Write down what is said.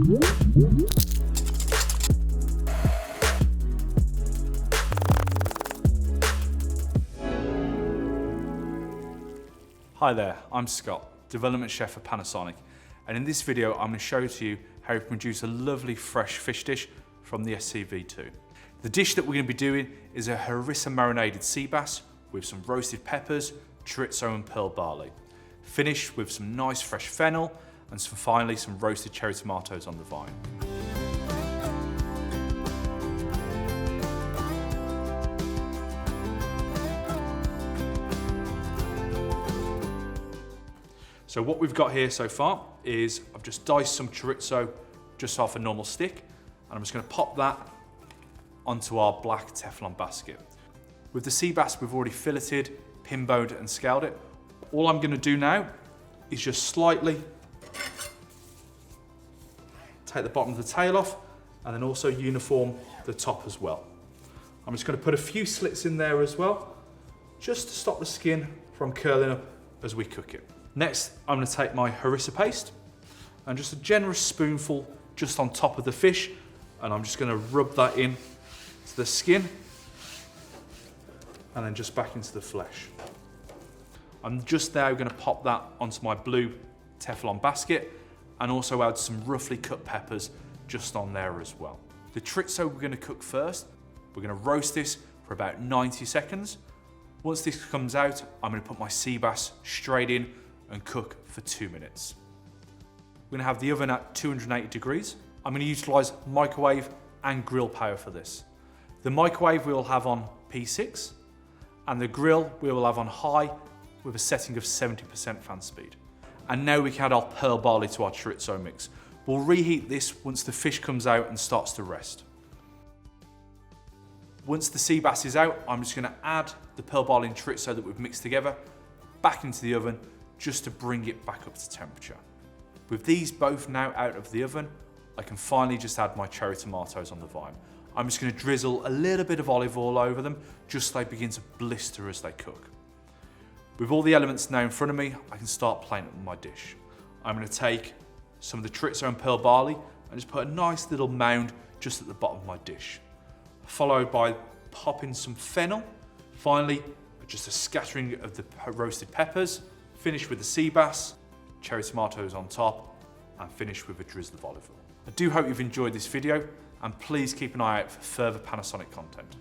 Hi there, I'm Scott, Development Chef for Panasonic, and in this video I'm going to show to you how we produce a lovely fresh fish dish from the SCV2. The dish that we're going to be doing is a harissa marinated sea bass with some roasted peppers, chorizo and pearl barley, finished with some nice fresh fennel and finally some roasted cherry tomatoes on the vine. So what we've got here so far is I've just diced some chorizo just off a normal stick, and I'm just going to pop that onto our black Teflon basket. With the sea bass we've already filleted, pin-boned and scaled it. All I'm going to do now is just slightly take the bottom of the tail off and then also uniform the top as well. I'm just going to put a few slits in there as well, just to stop the skin from curling up as we cook it. Next, I'm going to take my harissa paste and just a generous spoonful just on top of the fish, and I'm just going to rub that in to the skin and then just back into the flesh. I'm just now going to pop that onto my blue Teflon basket and also add some roughly cut peppers just on there as well. The chorizo we're going to cook first. We're going to roast this for about 90 seconds. Once this comes out, I'm going to put my sea bass straight in and cook for 2 minutes. We're going to have the oven at 280 degrees. I'm going to utilise microwave and grill power for this. The microwave we will have on P6 and the grill we will have on high with a setting of 70% fan speed. And now we can add our pearl barley to our chorizo mix. We'll reheat this once the fish comes out and starts to rest. Once the sea bass is out, I'm just going to add the pearl barley and chorizo that we've mixed together back into the oven just to bring it back up to temperature. With these both now out of the oven, I can finally just add my cherry tomatoes on the vine. I'm just going to drizzle a little bit of olive oil over them just so they begin to blister as they cook. With all the elements now in front of me, I can start playing with my dish. I'm going to take some of the chorizo and pearl barley and just put a nice little mound just at the bottom of my dish, followed by popping some fennel, finally just a scattering of the roasted peppers, finish with the sea bass, cherry tomatoes on top, and finish with a drizzle of olive oil. I do hope you've enjoyed this video, and please keep an eye out for further Panasonic content.